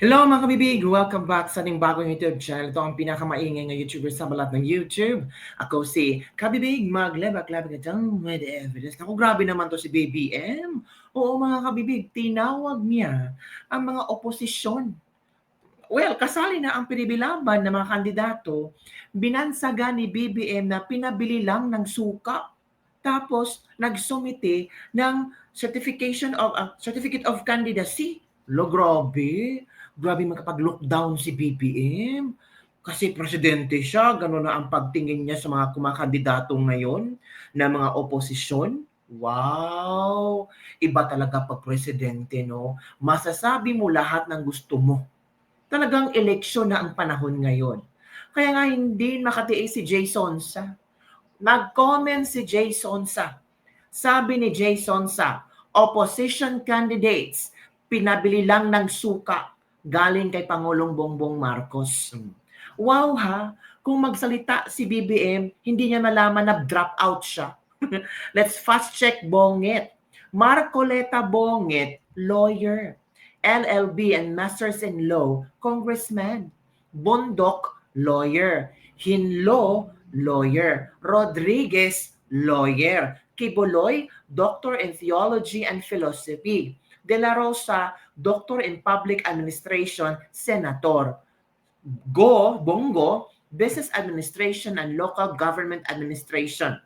Hello mga kabibig! Welcome back sa ating bagong YouTube channel. Ito ang pinakamaingay na YouTuber sa balat ng YouTube. Ako si Kabibig, maglebak-labak atang with evidence. Naku, grabe naman to si Baby M. Oo mga kabibig, tinawag niya ang mga oposisyon. Well, kasali na ang pinibilaban ng mga kandidato, binansaga ni BBM na pinabili lang ng suka. Tapos, nagsumite ng certificate of candidacy. Lo, grabe. Grabe makapag-lockdown si BBM. Kasi presidente siya, gano'n na ang pagtingin niya sa mga kumakandidato ngayon na mga oposisyon. Wow! Iba talaga pag presidente, no? Masasabi mo lahat ng gusto mo. Talagang eleksyon na ang panahon ngayon. Kaya nga hindi makatiis si Jay Sonsa. Nag-comment si Jay Sonsa. Sabi ni Jay Sonsa, opposition candidates, pinabili lang ng suka galing kay Pangulong Bongbong Marcos. Wow ha, kung magsalita si BBM, hindi niya malaman na drop out siya. Let's fast check Bonget. Marcoleta Bonget, lawyer. LLB and Masters in Law, congressman. Bondok, lawyer. Hinlo, lawyer. Rodriguez, lawyer. Kibuloy, doctor in theology and philosophy. De La Rosa, doctor in public administration, senator. Bongo, business administration and local government administration,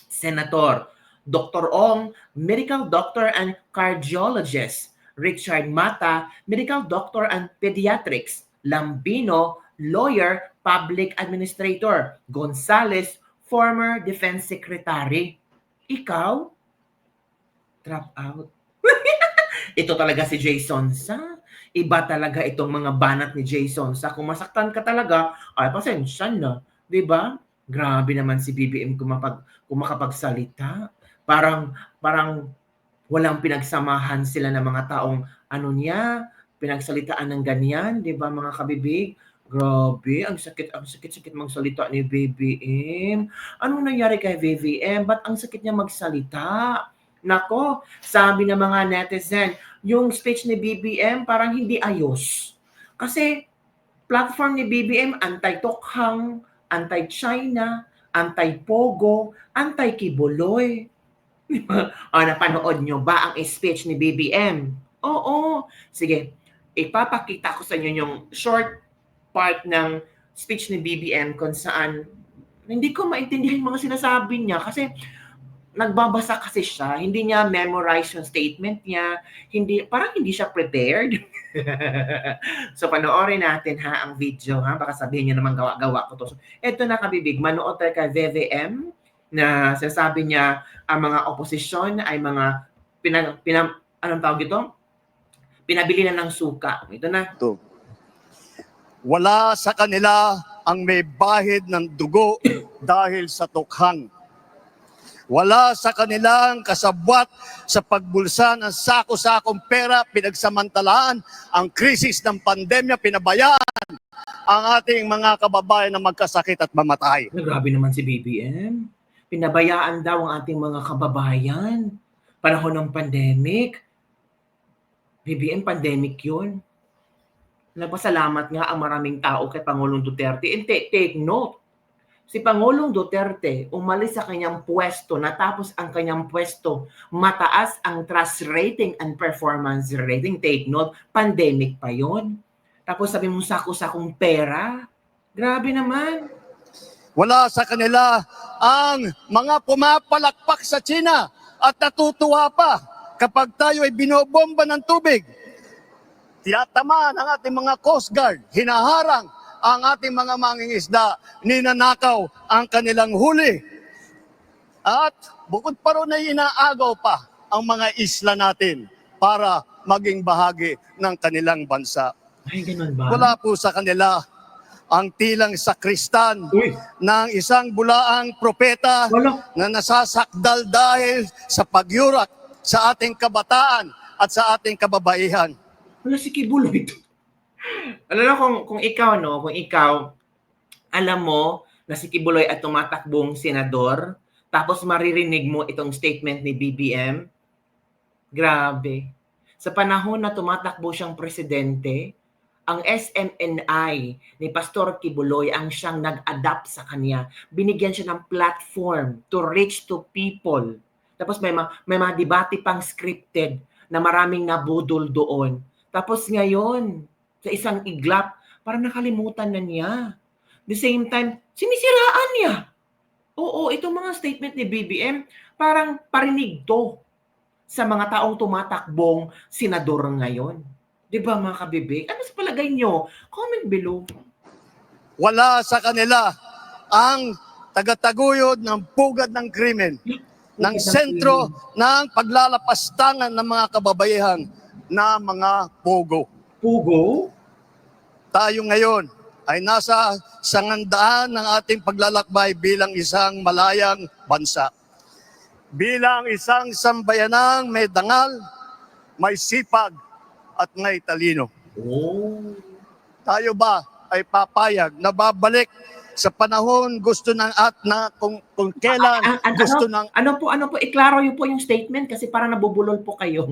senator. Dr. Ong, medical doctor and cardiologist. Richard Mata, medical doctor and pediatrics. Lambino, lawyer, public administrator. Gonzales, former defense secretary. Ikaw, drop out. Ito talaga si Jason sa. Iba talaga itong mga banat ni Jason sa. Kung masaktan ka talaga, ay pasensya na. 'Di ba? Grabe naman si BBM kung makapagsalita. Parang walang pinagsamahan sila ng mga taong ano niya, pinagsalitaan ng ganyan, 'di ba mga kabibig? Grabe, ang sakit magsalita ni BBM. Anong nangyari kay BBM? Ba't ang sakit niya magsalita? Nako, sabi ng mga netizen, yung speech ni BBM parang hindi ayos. Kasi platform ni BBM anti-Tokhang, anti-China, anti-Pogo, anti-Kibuloy. Napanood nyo ba ang speech ni BBM? Oo. Sige, ipapakita ko sa inyo yung short part ng speech ni BBM kung saan hindi ko maintindihan yung mga sinasabi niya kasi nagbabasa kasi siya, hindi niya memorize yung statement niya, parang hindi siya prepared. So panoorin natin ha ang video ha, baka sabihin niyo naman gawa-gawa ko to. So, eto na kabibig, manood tayo kay VVM na sinasabi niya ang mga oposisyon ay mga anong tawag ito? Pinabili na ng suka. Ito na. Wala sa kanila ang may bahid ng dugo dahil sa tukhang. Wala sa kanilang kasabwat sa pagbulsa ng sako-sakong pera, pinagsamantalaan ang krisis ng pandemya, pinabayaan ang ating mga kababayan na magkasakit at mamatay. Grabe naman si BBM. Pinabayaan daw ang ating mga kababayan. Panahon ng pandemic. BBM, pandemic yun. Nagpasalamat nga ang maraming tao kay Pangulong Duterte. And take note, si Pangulong Duterte umalis sa kanyang pwesto, natapos ang kanyang pwesto, mataas ang trust rating and performance rating. Take note, pandemic pa yon. Tapos sabi mo sako-sakong pera. Grabe naman. Wala sa kanila ang mga pumapalakpak sa China at natutuwa pa kapag tayo ay binobomba ng tubig. Tinatamaan ang ating mga Coast Guard, hinaharang ang ating mga mangingisda, ninanakaw ang kanilang huli. At bukod pa ron ay inaagaw pa ang mga isla natin para maging bahagi ng kanilang bansa. Ay, ganun ba? Wala po sa kanila ang tilang sakristan ng isang bulaang propeta na nasasakdal dahil sa pagyurak sa ating kabataan at sa ating kababaihan. Wala si Kibuloy ito. Alam mo kung ikaw, no, kung ikaw, alam mo na si Kibuloy at tumatakbong senador, tapos maririnig mo itong statement ni BBM, grabe. Sa panahon na tumatakbo siyang presidente, ang SMNI ni Pastor Kibuloy ang siyang nag-adapt sa kanya. Binigyan siya ng platform to reach to people. Tapos may mga debate pang scripted na maraming nabudol doon. Tapos ngayon, sa isang iglap, parang nakalimutan na niya. The same time, sinisiraan niya. Oo, itong mga statement ni BBM, parang parinig to sa mga taong tumatakbong senador ngayon. Di ba mga kabibig? Ano sa palagay nyo? Comment below. Wala sa kanila ang tagataguyod ng pugad ng krimen, ng sentro ng paglalapastangan ng mga kababaihan na mga pugo. Pugo? Tayo ngayon ay nasa sangandaan ng ating paglalakbay bilang isang malayang bansa. Bilang isang sambayanang may dangal, may sipag, at may talino. Oh. Tayo ba ay papayag na babalik sa panahon gusto ng at na kung kailan gusto ng... Ano po, iklaro niyo po yung statement kasi parang nabubulol po kayo.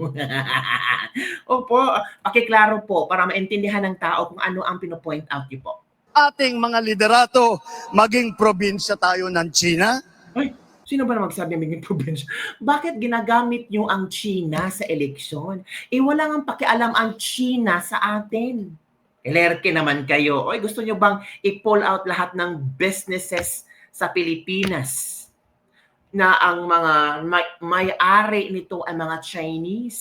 Opo, pakiklaro po para maintindihan ng tao kung ano ang pino-point out niyo po. Ating mga liderato, maging probinsya tayo ng China? Ay, sino ba na magsabi maging probinsya? Bakit ginagamit niyo ang China sa eleksyon? Wala nang pakialam ang China sa atin. Elerke naman kayo. Oy, gusto niyo bang i-pull out lahat ng businesses sa Pilipinas na ang mga may-ari nito ay mga Chinese?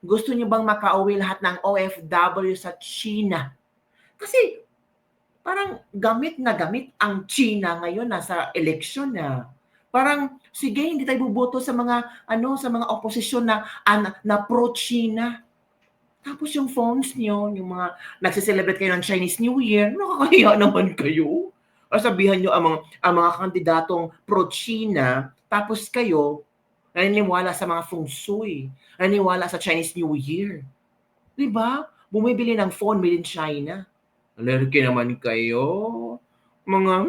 Gusto niyo bang makauwi lahat ng OFW sa China? Kasi parang gamit na gamit ang China ngayon nasa eleksyon na. Parang sige, hindi tayo buboto sa mga sa mga oposisyon na pro-China. Tapos yung phones niyo, yung mga nagse-celebrate kayo ng Chinese New Year, nakakahiya naman kayo. O sabihan niyo ang mga kandidatong pro-China, tapos kayo naniniwala sa mga feng shui, naniniwala sa Chinese New Year. 'Di ba? Bumibili ng phone made in China. Alerke naman kayo. Mga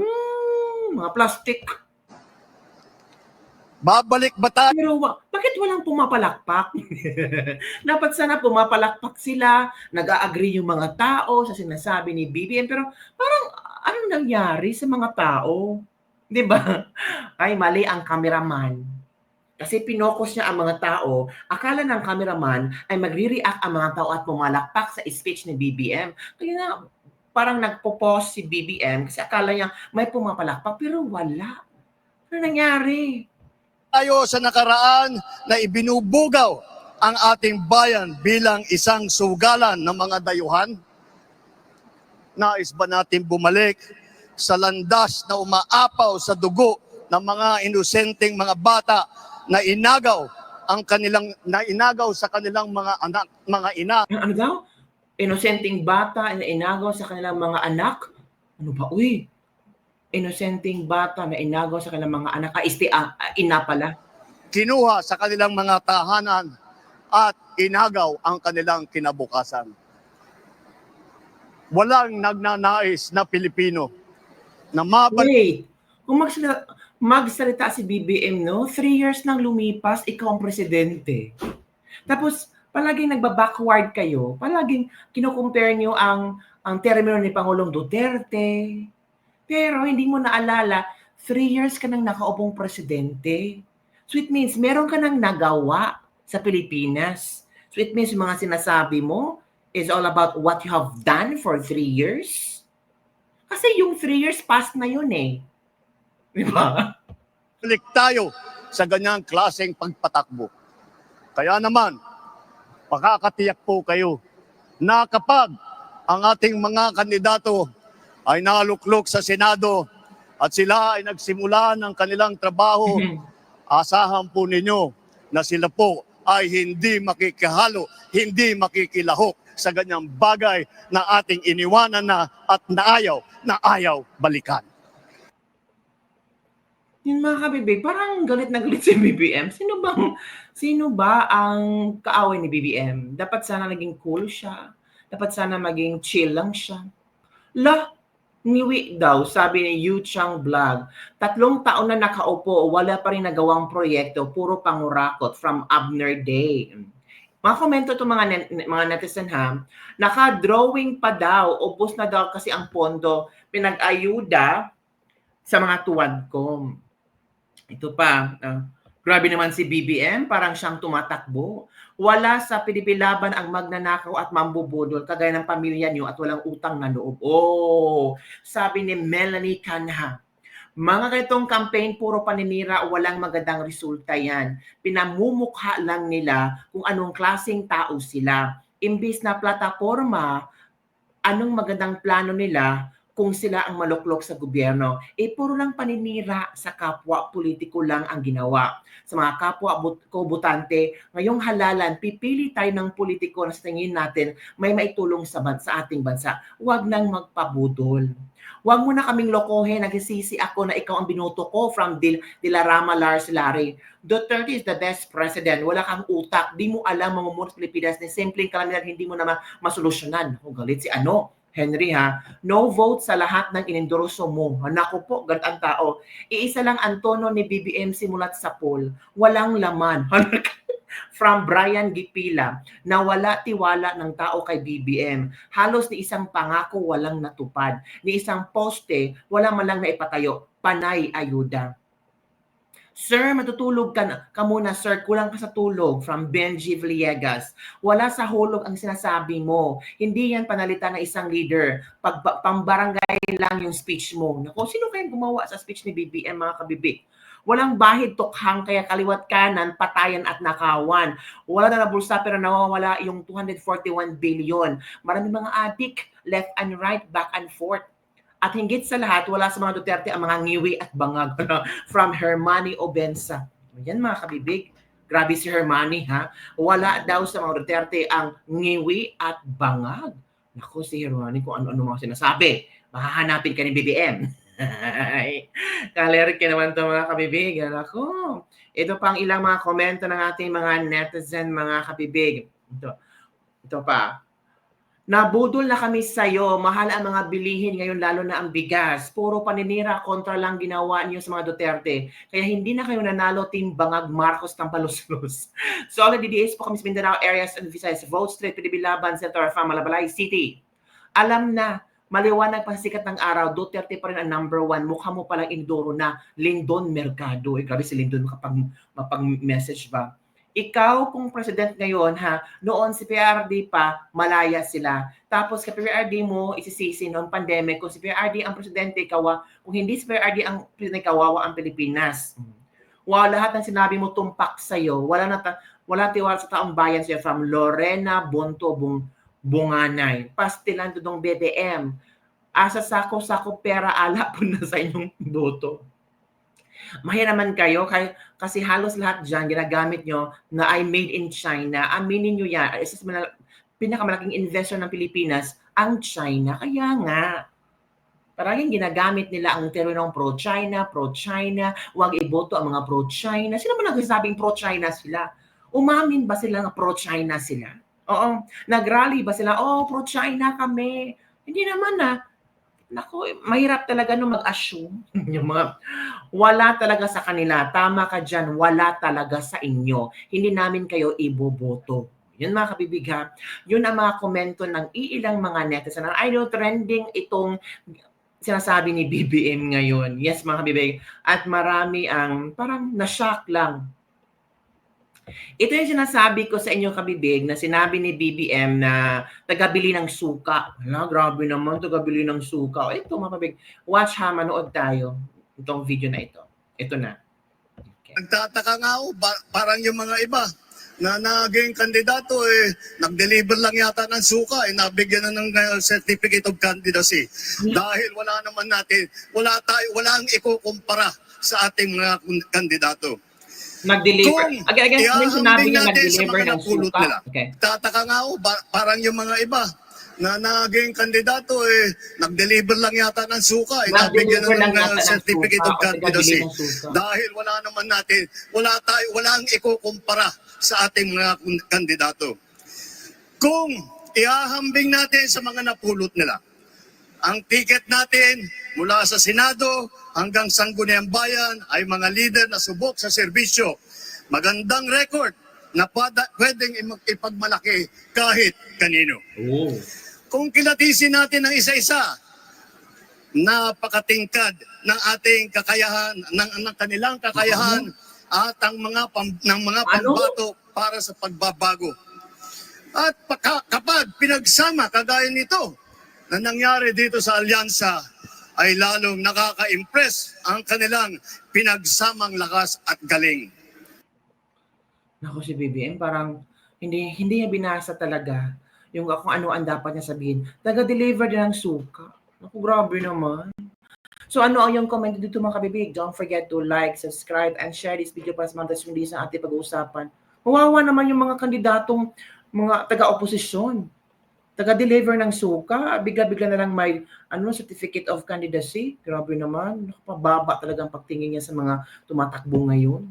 plastic. Babalik ba tayo? Pero bakit walang pumapalakpak? Dapat sana pumapalakpak sila, nag-a-agree yung mga tao sa sinasabi ni BBM, pero parang anong nangyari sa mga tao? 'Di ba? Ay, mali ang cameraman. Kasi pinokus niya ang mga tao, akala ng cameraman ay magre-react ang mga tao at pumalakpak sa speech ni BBM. Kaya nga, parang nagpo-pause si BBM kasi akala niya may pumapalakpak, pero wala. Ano nangyari? Tayo sa nakaraan na ibinubugaw ang ating bayan bilang isang sugalan ng mga dayuhan? Nais ba natin bumalik sa landas na umaapaw sa dugo ng mga inosenteng mga bata na inagaw sa kanilang mga anak, mga ina? Ano daw? Inosenteng bata na inagaw sa kanilang mga anak? Ano ba? Uy, inosenteng bata na inagaw sa kanilang mga anak. Ina pala. Kinuha sa kanilang mga tahanan at inagaw ang kanilang kinabukasan. Walang nagnanais na Pilipino na mabalik. Wait, kung magsalita si BBM, no? 3 years nang lumipas, ikaw ang presidente. Tapos, palaging nagba-backward kayo, palaging kino-compare nyo ang termino ni Pangulong Duterte. Pero hindi mo naalala, 3 years ka nang nakaupong presidente. So it means, meron ka nang nagawa sa Pilipinas. So it means, yung mga sinasabi mo is all about what you have done for 3 years. Kasi yung 3 years past na yun eh. Di ba? Balik tayo sa ganyang klaseng pagpatakbo. Kaya naman, makakatiyak po kayo na kapag ang ating mga kandidato ay naluklok sa Senado at sila ay nagsimula ng kanilang trabaho, asahan po ninyo na sila po ay hindi makikihalo, hindi makikilahok sa ganyang bagay na ating iniwanan na at naayaw balikan. Yung mga kabibig, parang galit na galit si BBM. Sino ba ang kaaway ni BBM? Dapat sana naging cool siya. Dapat sana maging chill lang siya. Niwi daw, sabi ni Yu Chang Vlog, 3 taon na nakaupo, wala pa rin nagawang proyekto, puro pangurakot from Abner Day. Mga komento itong mga netizen ha, naka-drawing pa daw, ubos na daw kasi ang pondo, pinag-ayuda sa mga tuwad ko. Ito pa, grabe naman si BBM, parang siyang tumatakbo. Wala sa pinipilaban ang magnanakaw at mambubudol, kagaya ng pamilya niyo at walang utang na loob. Oh, sabi ni Melanie Canha. Mga ganitong campaign, puro paninira, walang magandang resulta yan. Pinamumukha lang nila kung anong klaseng tao sila. Imbis na plataforma, anong magandang plano nila kung sila ang maluklok sa gobyerno. Puro lang paninira sa kapwa, politiko lang ang ginawa. Sa mga kapwa ko-botante, ngayong halalan, pipili tayo ng politiko na sa tingin natin may maitulong sa ating bansa. Huwag nang magpabudol. Huwag mo na kaming lokohin, nagsisisi ako na ikaw ang binoto ko from Dilarama Lars Larry. Duterte is the best president. Wala kang utak. Di mo alam mamumuno sa Pilipinas na simpleng kalamidad hindi mo na masolusyonan. Kung galit si Henry ha, no vote sa lahat ng inendorso mo. Naku po, ganit ang tao. Iisa lang ang tono ni BBM simulat sa poll. Walang laman. From Brian Gipila, na wala tiwala ng tao kay BBM. Halos ni isang pangako walang natupad. Ni isang poste, wala man lang naipatayo. Panay ayuda. Sir, matutulog ka muna, sir. Kulang ka sa tulog. From Benji Villegas. Wala sa hulog ang sinasabi mo. Hindi yan panalitan ng isang leader. Pambarangay lang yung speech mo. Naku, sino kayang gumawa sa speech ni BBM, mga kabibig? Walang bahid tukhang, kaya kaliwat kanan, patayan at nakawan. Wala na bulsa pero nawawala yung 241 billion. Maraming mga adik, left and right, back and forth. At higit sa lahat, wala sa mga Duterte ang mga ngiwi at bangag. From Hermani Obensa. Yan mga kabibig. Grabe si Hermani ha. Wala daw sa mga Duterte ang ngiwi at bangag. Naku si Hermani kung ano-ano mga sinasabi. Mahahanapin ka ni BBM. Kalerik ka naman ito mga kabibig. Ako. Ito pang ilang mga komento ng ating mga netizen, mga kabibig. Ito pa. Nabudol na kami sa'yo. Mahal ang mga bilihin ngayon, lalo na ang bigas. Puro paninira, kontra lang ginawa niyo sa mga Duterte. Kaya hindi na kayo nanalo, Team Bangag Marcos Tampalos-Los. So, all the DDS po kami sa Mindanao areas and Visayas. Vote Street, Pilibilaban, Center of Malabalay City. Alam na, maliwanag pa sa sikat ng araw, Duterte pa rin ang number one. Mukha mo palang indoro na Lindon Mercado. Grabe si Lindon kapag mapag-message ba. Ikaw kung president ngayon ha, noon si PRD pa, malaya sila. Tapos kay PRD mo, isisisi noong pandemic, kung si PRD ang presidente, kung hindi si PRD ang presidente, kawawa ang Pilipinas. Wow, lahat ng sinabi mo tumpak sa'yo. Wala tiwala sa taong bayan sa'yo. From Lorena Bonto Bunganay. Pastilan tudong BBM. Asa sako-sako pera ala po na sa inyong boto. Mahiraman kayo kasi halos lahat dyan ginagamit nyo na ay made in China. Aminin nyo yan. Isa sa pinakamalaking investor ng Pilipinas, ang China. Kaya nga, parang ginagamit nila ang terminong pro-China, huwag iboto ang mga pro-China. Sino ba nagsasabing pro-China sila? Umamin ba sila na pro-China sila? Oo. Nag-rally ba sila? Oh, pro-China kami. Hindi naman na. Naku, mahirap talaga mag-assume. Yung mga, wala talaga sa kanila. Tama ka dyan, wala talaga sa inyo. Hindi namin kayo iboboto. Yun mga kabibig ha. Yun ang mga komento ng iilang mga netizen. I know trending itong sinasabi ni BBM ngayon. Yes mga kabibig. At marami ang parang na-shock lang. Ito yung sinasabi ko sa inyo kabibig na sinabi ni BBM na tagabili ng suka. Grabe naman, tagabili ng suka. Ito mga kabibig, watch ha, manood tayo itong video na ito. Ito na. Okay. Nagtataka nga ako, parang yung mga iba na naging kandidato nag-deliver lang yata ng suka, nabigyan na ng certificate of candidacy. Dahil wala naman natin, walang ikukumpara sa ating mga kandidato. Nag-deliver. Again, sinabi niya nag-deliver ng suka. Nila. Okay. Tataka nga ako, parang yung mga iba na naging kandidato nag-deliver lang yata ng suka, nabigyan na ng certificate of candidacy. Dahil wala naman natin, walang ikukumpara sa ating mga kandidato. Kung ihahambing natin sa mga napulot nila, ang ticket natin mula sa Senado hanggang Sangguniang Bayan ay mga leader na subok sa serbisyo. Magandang record. na pwedeng ipagmalaki kahit kanino. Oh. Kung kilatisin natin ang isa-isa, napakatingkad ng ating kakayahan, ng kanilang kakayahan at ang ng mga pambato para sa pagbabago. At kapag pinagsama kagaya nito na nangyari dito sa alyansa, ay lalong nakaka-impress ang kanilang pinagsamang lakas at galing. Naku, si BBM parang hindi niya binasa talaga yung kung ano ang dapat niya sabihin. Taga-deliver din ng suka. Naku, grabe naman. So ano ang yung comment dito mga kabibig? Don't forget to like, subscribe, and share this video para sa mga hindi sa ating pag-uusapan. Mawawa naman yung mga kandidatong mga taga-oposisyon. Taga-deliver ng suka, bigla-bigla na lang may certificate of candidacy. Grabe naman. Napababa talaga ang pagtingin niya sa mga tumatakbo ngayon.